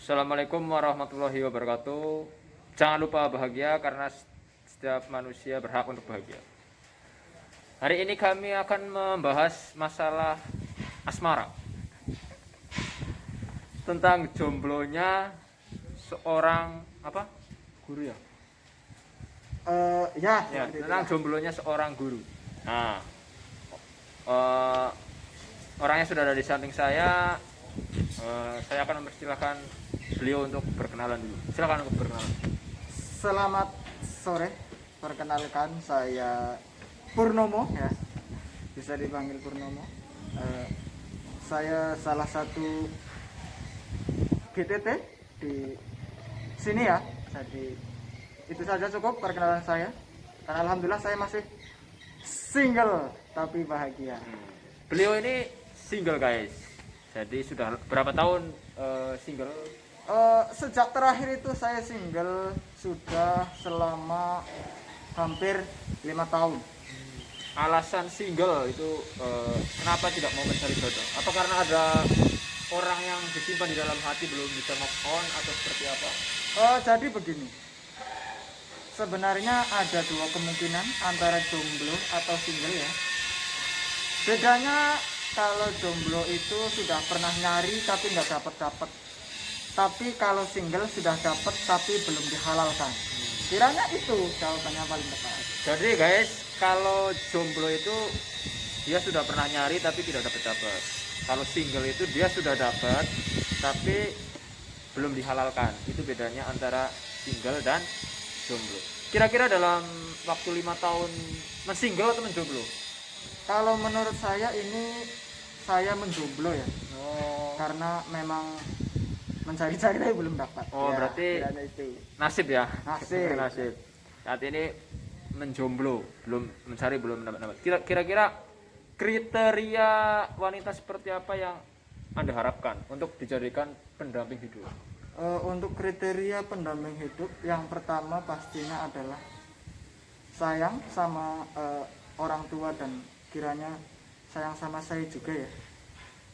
Assalamualaikum warahmatullahi wabarakatuh. Jangan lupa bahagia karena setiap manusia berhak untuk bahagia. Hari ini kami akan membahas masalah asmara. Tentang jomblonya seorang apa? Guru ya? Ya, tentang jomblonya seorang guru. Nah, eh, orangnya sudah ada di samping saya. Saya akan mempersilahkan beliau untuk berkenalan dulu. Silakan untuk berkenalan. Selamat sore, perkenalkan saya Purnomo ya, bisa dipanggil Purnomo. Saya salah satu GTT di sini ya, jadi itu saja cukup perkenalan saya. Dan alhamdulillah saya masih single tapi bahagia. Beliau ini single guys. Jadi sudah berapa tahun single? Sejak terakhir itu saya single sudah selama hampir 5 tahun. Alasan single itu kenapa tidak mau mencari jodoh? Apa karena ada orang yang disimpan di dalam hati belum bisa move on atau seperti apa? Jadi begini, sebenarnya ada dua kemungkinan antara jomblo atau single ya. Bedanya kalau jomblo itu sudah pernah nyari tapi nggak dapet. Tapi kalau single sudah dapet tapi belum dihalalkan. Kiranya itu jawabannya paling tepat. Jadi guys, kalau jomblo itu dia sudah pernah nyari tapi tidak dapat. Kalau single itu dia sudah dapat tapi belum dihalalkan. Itu bedanya antara single dan jomblo. Kira-kira dalam waktu 5 tahun mensingle atau menjomblo? Kalau menurut saya ini saya menjomblo ya. Oh, Karena memang mencari-cari tapi belum dapat. oh Ya, berarti kiranya itu. nasib ya. Nasib. Nasib. Saat ini menjomblo, belum mencari, belum dapat. Kira-kira kriteria wanita seperti apa yang Anda harapkan untuk dijadikan pendamping hidup? Untuk kriteria pendamping hidup yang pertama pastinya adalah sayang sama orang tua dan kiranya sayang sama saya juga ya.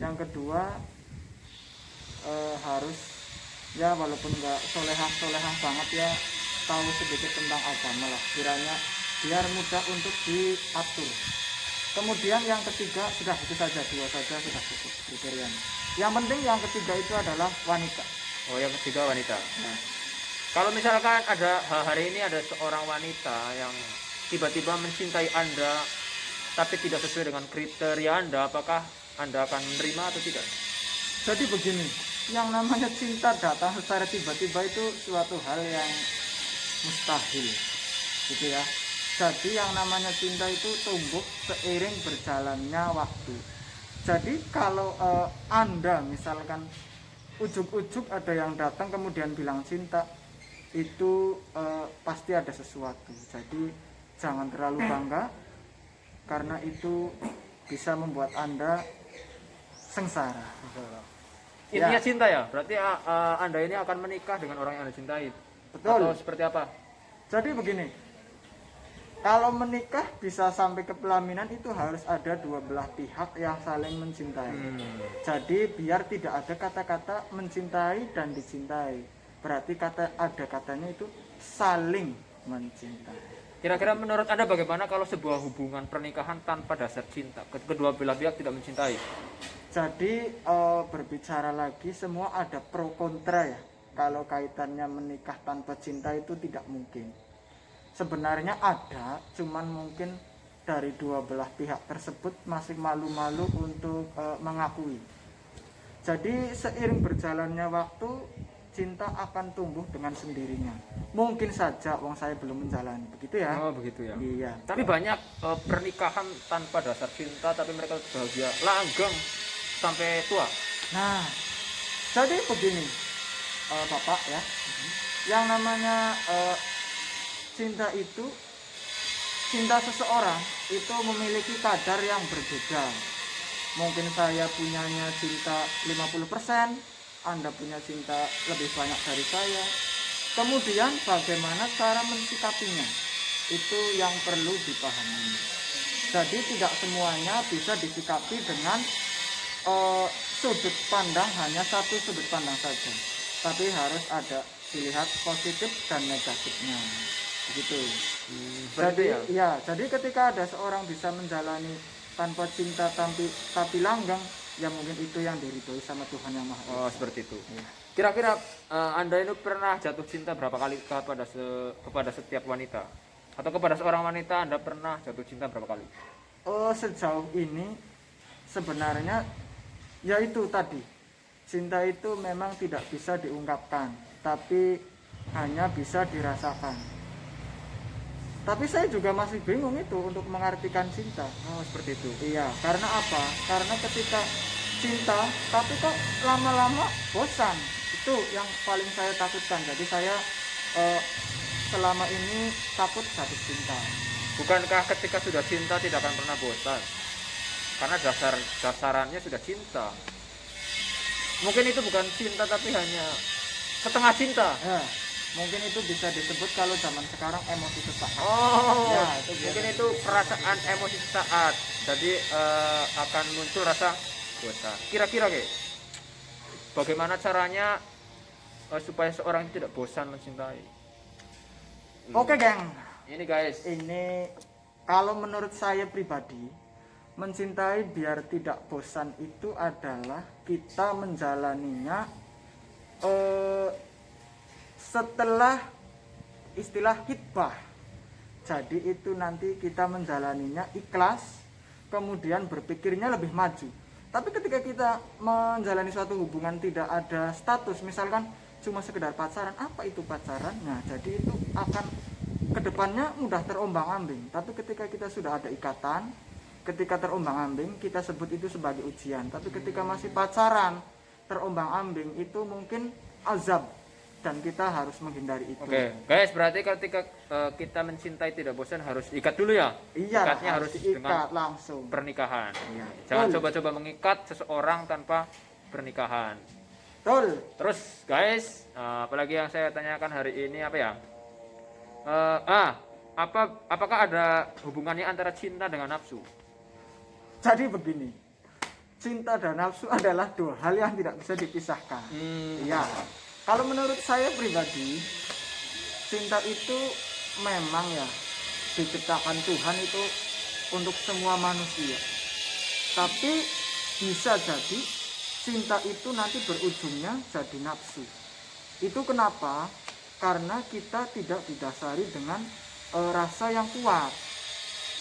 Yang kedua harus ya walaupun nggak solehah banget ya, tahu sedikit tentang agama lah, kiranya biar mudah untuk diatur. Kemudian yang ketiga sudah itu saja, dua saja sudah cukup kriterianya. Yang penting yang ketiga itu adalah wanita. Oh, yang ketiga wanita. Nah, Kalau misalkan ada hari ini ada seorang wanita yang tiba-tiba mencintai Anda tapi tidak sesuai dengan kriteria Anda, apakah Anda akan menerima atau tidak? jadi begini, yang namanya cinta datang secara tiba-tiba itu suatu hal yang mustahil, gitu ya. Jadi yang namanya cinta itu tumbuh seiring berjalannya waktu. Jadi kalau Anda misalkan ujuk-ujuk ada yang datang kemudian bilang cinta, itu pasti ada sesuatu. Jadi jangan terlalu bangga, karena itu bisa membuat Anda sengsara. Intinya Ya. cinta ya? Berarti Anda ini akan menikah dengan orang yang Anda cintai? Betul. Atau seperti apa? Jadi begini, kalau menikah bisa sampai ke pelaminan itu harus ada dua belah pihak yang saling mencintai. Jadi biar tidak ada kata-kata mencintai dan dicintai. Berarti ada katanya itu saling mencintai. Kira-kira menurut Anda bagaimana kalau sebuah hubungan pernikahan tanpa dasar cinta? Kedua belah pihak tidak mencintai. Jadi berbicara lagi semua ada pro kontra ya. Kalau kaitannya menikah tanpa cinta itu tidak mungkin. Sebenarnya ada, cuman mungkin dari dua belah pihak tersebut masih malu-malu untuk mengakui. Jadi seiring berjalannya waktu, cinta akan tumbuh dengan sendirinya. Mungkin saja wong saya belum menjalani, begitu ya. Oh begitu ya. Iya. Tapi banyak pernikahan tanpa dasar cinta tapi mereka bahagia langgeng sampai tua. Nah, jadi begini, Bapak ya. Yang namanya cinta itu, cinta seseorang itu memiliki kadar yang berbeda. Mungkin saya punyanya cinta 50%, Anda punya cinta lebih banyak dari saya. Kemudian bagaimana cara mensikapinya, itu yang perlu dipahami. Jadi tidak semuanya bisa disikapi dengan sudut pandang, hanya satu sudut pandang saja. tapi harus ada dilihat positif dan negatifnya begitu. Berarti Jadi ya, jadi ketika ada seorang bisa menjalani tanpa cinta tapi langgeng, ya mungkin itu yang diridhoi sama Tuhan yang Maha Oh, Esa. seperti itu. Iya. Kira-kira Anda ini pernah jatuh cinta berapa kali kepada setiap wanita? Atau kepada seorang wanita Anda pernah jatuh cinta berapa kali? Oh, sejauh ini sebenarnya ya itu tadi, cinta itu memang tidak bisa diungkapkan, tapi hanya bisa dirasakan. Tapi saya juga masih bingung itu untuk mengartikan cinta. Oh, seperti itu. Iya, karena apa? Karena ketika cinta, tapi kok lama-lama bosan. Itu yang paling saya takutkan. Jadi saya selama ini takut jatuh cinta. Bukankah ketika sudah cinta tidak akan pernah bosan? Karena dasarannya sudah cinta. Mungkin itu bukan cinta tapi hanya setengah cinta. Ya, mungkin itu bisa disebut kalau zaman sekarang emosi sesaat. Oh, Ya, itu mungkin biasa. itu perasaan emosi sesaat. Jadi akan muncul rasa bosan. Kira-kira bagaimana caranya supaya seorang itu tidak bosan mencintai? Oke, geng. Ini guys. Ini kalau menurut saya pribadi, mencintai biar tidak bosan itu adalah kita menjalaninya setelah istilah hitbah. Jadi itu nanti kita menjalaninya ikhlas, kemudian berpikirnya lebih maju. Tapi ketika kita menjalani suatu hubungan tidak ada status, misalkan cuma sekedar pacaran, apa itu pacaran? Nah, jadi itu akan kedepannya mudah terombang-ambing. Tapi ketika kita sudah ada ikatan, ketika terombang-ambing, kita sebut itu sebagai ujian. Tapi ketika masih pacaran, terombang-ambing, itu mungkin azab. Dan kita harus menghindari itu. Oke, guys, berarti ketika kita mencintai tidak bosan harus ikat dulu ya. Iya, Ikatnya harus diikat dengan langsung. pernikahan. Iya, Jangan betul. coba-coba mengikat seseorang tanpa pernikahan. Betul. Terus guys, apalagi yang saya tanyakan hari ini apa ya? Apakah ada hubungannya antara cinta dengan nafsu? Jadi begini, cinta dan nafsu adalah dua hal yang tidak bisa dipisahkan. Iya. Kalau menurut saya pribadi, cinta itu memang ya diciptakan Tuhan itu untuk semua manusia. Tapi bisa jadi cinta itu nanti berujungnya jadi nafsu. Itu kenapa? Karena kita tidak didasari dengan rasa yang kuat.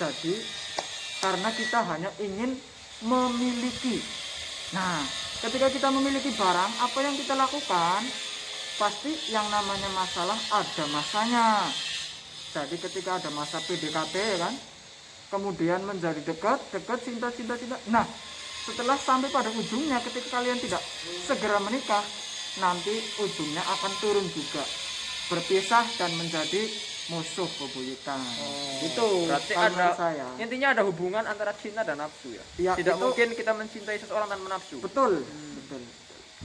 Jadi karena kita hanya ingin memiliki. Nah, ketika kita memiliki barang, apa yang kita lakukan? Pasti yang namanya masalah ada masanya. Jadi ketika ada masa PDKT ya kan, kemudian menjadi dekat, cinta. Nah, setelah sampai pada ujungnya, ketika kalian tidak segera menikah, nanti ujungnya akan turun juga, berpisah dan menjadi musuh bebuyutan. Itu Berarti kalau ada menurut saya. intinya ada hubungan antara cinta dan nafsu ya. Ya, Tidak itu- mungkin kita mencintai seseorang tanpa nafsu. Betul, betul.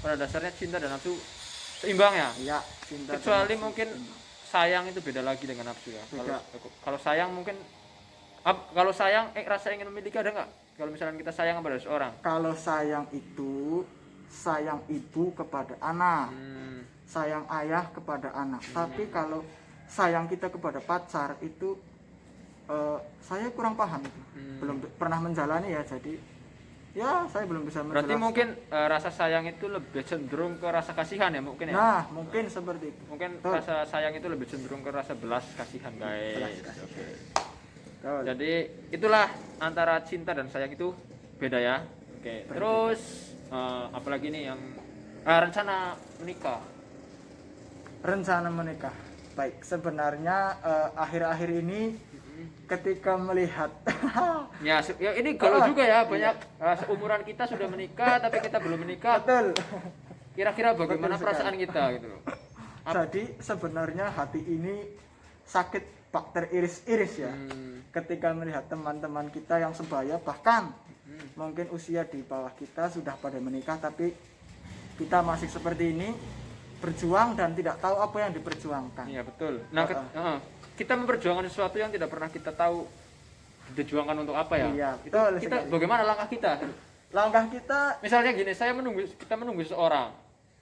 Pada dasarnya cinta dan nafsu seimbang ya. Iya, cinta dan Kecuali nafsu. mungkin sayang itu beda lagi dengan nafsu ya. Beda. Kalau sayang mungkin kalau sayang rasa ingin memiliki ada nggak? Kalau misalnya kita sayang kepada seseorang. Kalau sayang itu sayang ibu kepada anak, sayang ayah kepada anak. Tapi kalau sayang kita kepada pacar itu saya kurang paham itu. Belum pernah menjalani ya, jadi ya saya belum bisa menjelaskan. Berarti mungkin rasa sayang itu lebih cenderung ke rasa kasihan ya mungkin ya. Nah, mungkin seperti itu. Mungkin Betul. rasa sayang itu lebih cenderung ke rasa belas kasihan guys. Belas kasihan. Oke. Betul. Jadi itulah antara cinta dan sayang itu beda ya. Oke. Terus apalagi nih yang rencana menikah. Rencana menikah. Baik, sebenarnya akhir-akhir ini ketika melihat Ya, ya ini galau juga ya, banyak seumuran kita sudah menikah tapi kita belum menikah. betul. Kira-kira bagaimana Betul perasaan sekali. kita gitu loh. Jadi sebenarnya hati ini sakit pak teriris-iris ya. Ketika melihat teman-teman kita yang sebaya, bahkan mungkin usia di bawah kita sudah pada menikah, tapi kita masih seperti ini, berjuang dan tidak tahu apa yang diperjuangkan. Iya, betul. Nah, kita memperjuangkan sesuatu yang tidak pernah kita tahu diperjuangkan untuk apa ya. Iya, betul Kita sekali. bagaimana langkah kita? Langkah kita Misalnya gini, kita menunggu seseorang.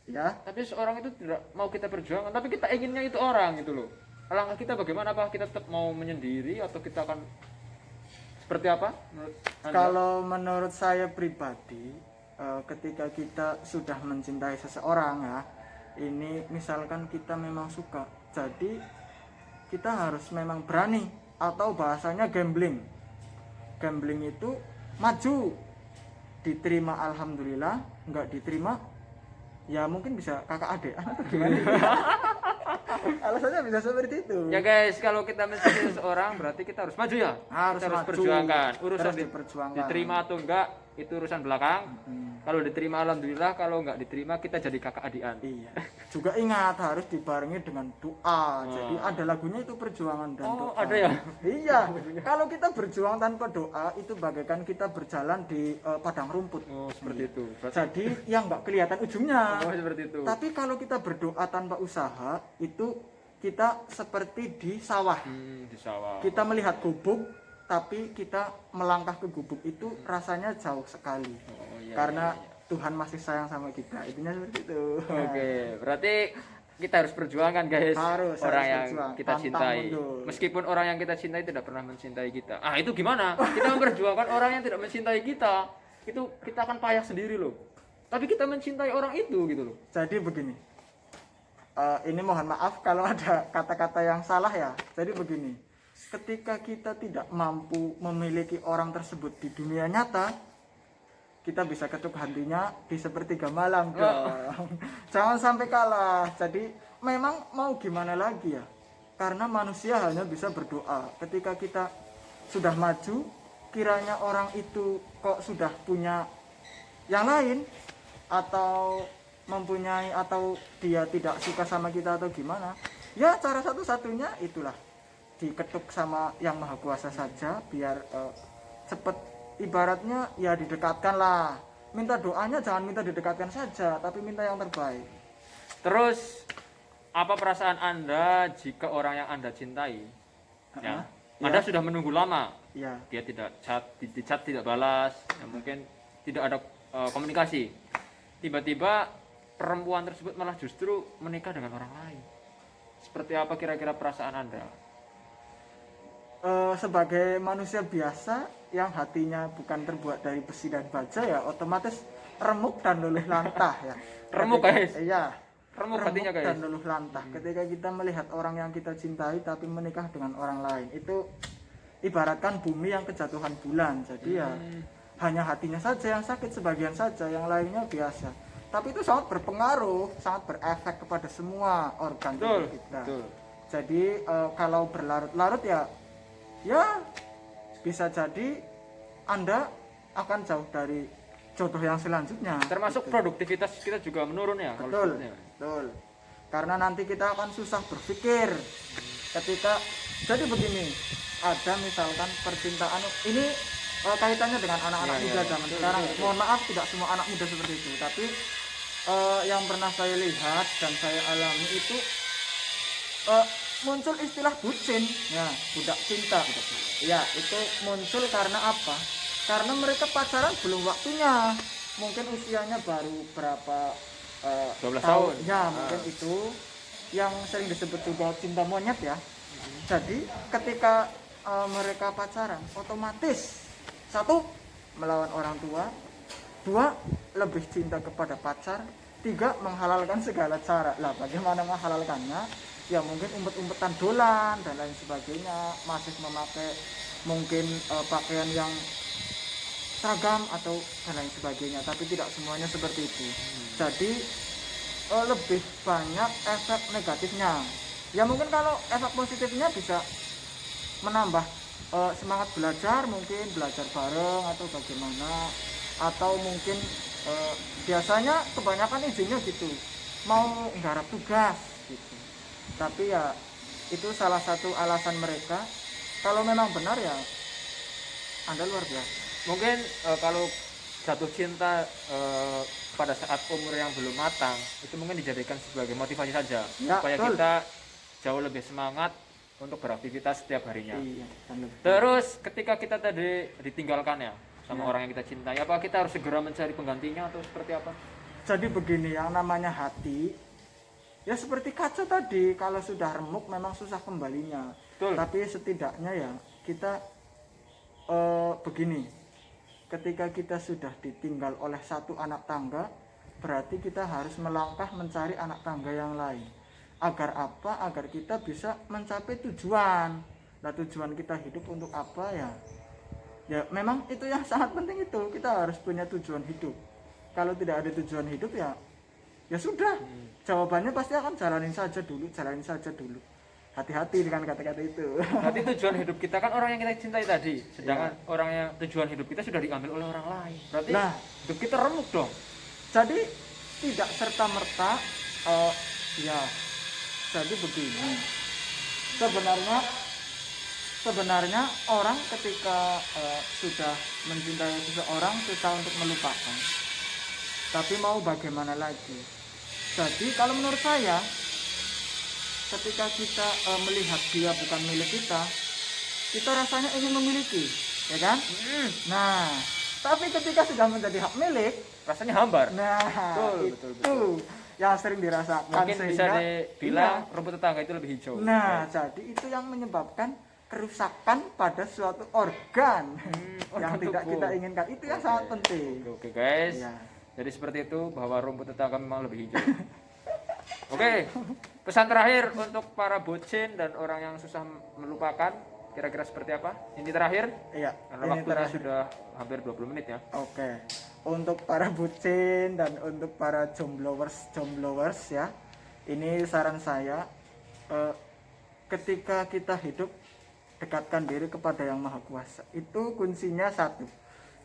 Ya, tapi seorang itu tidak mau kita perjuangkan, tapi kita inginnya itu orang gitu loh. Langkah kita bagaimana? Apa kita tetap mau menyendiri atau kita akan seperti apa menurut Anda? kalau menurut saya pribadi, ketika kita sudah mencintai seseorang ya, ini misalkan kita memang suka, jadi kita harus memang berani, atau bahasanya gambling. Gambling itu maju, diterima alhamdulillah, nggak diterima ya mungkin bisa kakak adik atau gimana. Alasannya bisa seperti itu. Ya guys, kalau kita mencintai seseorang berarti kita harus maju ya. Harus Kita harus maju. perjuangkan. Urusan Terus diperjuangkan. diterima atau enggak itu urusan belakang. Kalau diterima alhamdulillah, kalau enggak diterima kita jadi kakak adian. Iya. Juga ingat harus dibarengi dengan doa. Jadi ada lagunya itu perjuangan dan Oh, doa. ada ya? Iya. Kalau kita berjuang tanpa doa itu bagaikan kita berjalan di padang rumput. Oh, seperti itu. Berarti Jadi yang nggak kelihatan ujungnya. oh, seperti itu. Tapi kalau kita berdoa tanpa usaha itu kita seperti di sawah. Di sawah. Kita melihat gubuk, tapi kita melangkah ke gubuk itu rasanya jauh sekali. Oh, iya, Karena iya, iya. Tuhan masih sayang sama kita. Intinya seperti itu. Oke, berarti kita harus perjuangkan guys. Harus orang yang berjuang. kita Pantang cintai. mundur. Meskipun orang yang kita cintai tidak pernah mencintai kita. Ah, itu gimana? Kita memperjuangkan orang yang tidak mencintai kita. Itu kita akan payah sendiri loh. Tapi kita mencintai orang itu gitu loh. Jadi begini. Ini mohon maaf kalau ada kata-kata yang salah ya. Jadi begini. Ketika kita tidak mampu memiliki orang tersebut di dunia nyata, kita bisa ketuk hatinya di sepertiga malam dong. Jangan sampai kalah. Jadi memang mau gimana lagi ya? Karena manusia hanya bisa berdoa. Ketika kita sudah maju, kiranya orang itu kok sudah punya yang lain, atau mempunyai, atau dia tidak suka sama kita atau gimana, ya cara satu-satunya itulah diketuk sama yang maha kuasa saja, biar cepet, ibaratnya ya didekatkan lah. Minta doanya jangan minta didekatkan saja, tapi minta yang terbaik. Terus apa perasaan Anda jika orang yang Anda cintai ya, Anda sudah menunggu lama, Ya, dia tidak chat, di chat tidak balas, ya mungkin tidak ada komunikasi. Tiba-tiba perempuan tersebut malah justru menikah dengan orang lain. Seperti apa kira-kira perasaan Anda? sebagai manusia biasa yang hatinya bukan terbuat dari besi dan baja, ya otomatis remuk dan luluh lantah ya. Remuk, guys. Iya. Remuk hatinya, guys. Dan luluh lantah ketika kita melihat orang yang kita cintai tapi menikah dengan orang lain. Itu ibaratkan bumi yang kejatuhan bulan. Jadi ya hanya hatinya saja yang sakit, sebagian saja, yang lainnya biasa. Tapi itu sangat berpengaruh, sangat berefek kepada semua organ tubuh kita. Betul. Jadi kalau berlarut-larut ya bisa jadi Anda akan jauh dari jodoh yang selanjutnya. Termasuk produktivitas kita juga menurun ya. kalau Betul, sebetulnya. betul. Karena nanti kita akan susah berpikir. Ketika jadi begini, ada misalkan percintaan ini kaitannya dengan anak-anak muda zaman sekarang. Mohon maaf tidak semua anak muda seperti itu, tapi yang pernah saya lihat dan saya alami itu muncul istilah bucin, ya, budak cinta. Ya, itu muncul karena apa? Karena mereka pacaran belum waktunya. Mungkin usianya baru berapa 12 tahun. Ya, mungkin itu yang sering disebut juga cinta monyet ya. Jadi ketika mereka pacaran, otomatis satu melawan orang tua, dua lebih cinta kepada pacar, tiga menghalalkan segala cara. Lah bagaimana menghalalkannya? Ya mungkin umpet-umpetan dolan dan lain sebagainya, masih memakai mungkin pakaian yang seragam atau dan lain sebagainya, tapi tidak semuanya seperti itu. Jadi lebih banyak efek negatifnya. Ya mungkin kalau efek positifnya bisa menambah semangat belajar, mungkin belajar bareng atau bagaimana, atau mungkin biasanya kebanyakan izinnya gitu, mau nggarap tugas gitu. Tapi ya itu salah satu alasan mereka. Kalau memang benar ya Anda luar biasa. Mungkin kalau jatuh cinta pada saat umur yang belum matang itu mungkin dijadikan sebagai motivasi saja, Ya, supaya betul. kita jauh lebih semangat untuk beraktivitas setiap harinya. Iya, Terus ketika kita tadi ditinggalkan ya sama orang yang kita cintai, apa kita harus segera mencari penggantinya atau seperti apa? Jadi begini, yang namanya hati ya seperti kaca tadi, kalau sudah remuk memang susah kembalinya. Betul. Tapi setidaknya ya kita begini, ketika kita sudah ditinggal oleh satu anak tangga, berarti kita harus melangkah mencari anak tangga yang lain. Agar apa? Agar kita bisa mencapai tujuan. Nah, tujuan kita hidup untuk apa ya? Ya memang itu yang sangat penting, itu kita harus punya tujuan hidup. Kalau tidak ada tujuan hidup ya sudah. Jawabannya pasti akan jalanin saja dulu. Hati-hati dengan kata-kata itu. Berarti tujuan hidup kita kan orang yang kita cintai tadi, sedangkan orang yang tujuan hidup kita sudah diambil oleh orang lain. Berarti hidup kita remuk dong. Jadi tidak serta merta ya. Jadi begini. Sebenarnya orang ketika sudah mencintai seseorang susah untuk melupakan. Tapi mau bagaimana lagi? Jadi kalau menurut saya, ketika kita melihat dia bukan milik kita rasanya ingin memiliki, ya kan? Nah, tapi ketika sudah menjadi hak milik, Rasanya hambar. nah betul. Yang sering dirasakan. Mungkin bisa sehingga dibilang rumput tetangga itu lebih hijau. Nah, jadi itu yang menyebabkan kerusakan pada suatu organ yang tidak kita inginkan. Itu yang sangat penting. Oke guys. Ya. Jadi seperti itu, bahwa rumput tetangga memang lebih hijau. Oke, pesan terakhir untuk para bocin dan orang yang susah melupakan, kira-kira seperti apa? Ini terakhir? Iya. Karena Ini waktunya terakhir. sudah hampir 20 menit ya. Oke. Untuk para bucin dan untuk para jomblowers ya. Ini saran saya, ketika kita hidup, dekatkan diri kepada Yang Maha Kuasa. Itu kuncinya satu.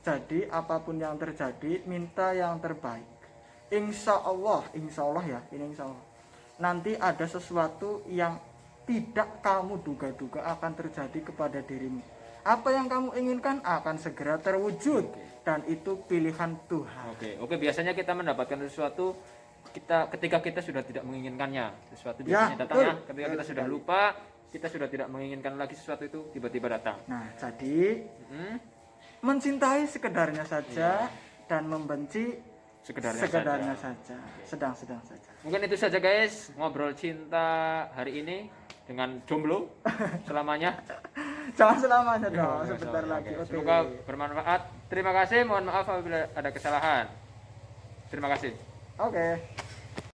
Jadi apapun yang terjadi, minta yang terbaik. Insya Allah ya, ini insya Allah. Nanti ada sesuatu yang tidak kamu duga-duga akan terjadi kepada dirimu. Apa yang kamu inginkan akan segera terwujud. Dan itu pilihan Tuhan. Oke, biasanya kita mendapatkan sesuatu ketika kita sudah tidak menginginkannya. Sesuatu biasanya datangnya ketika kita sudah lupa, kita sudah tidak menginginkan lagi sesuatu itu tiba-tiba datang. Nah, jadi mencintai sekedarnya saja dan membenci sekedarnya saja. Sedang-sedang saja. Mungkin itu saja guys, ngobrol cinta hari ini dengan jomblo selamanya. Jangan selamanya dong, sebentar lagi. Okay. Semoga bermanfaat. Terima kasih, mohon maaf apabila ada kesalahan. Terima kasih. Oke.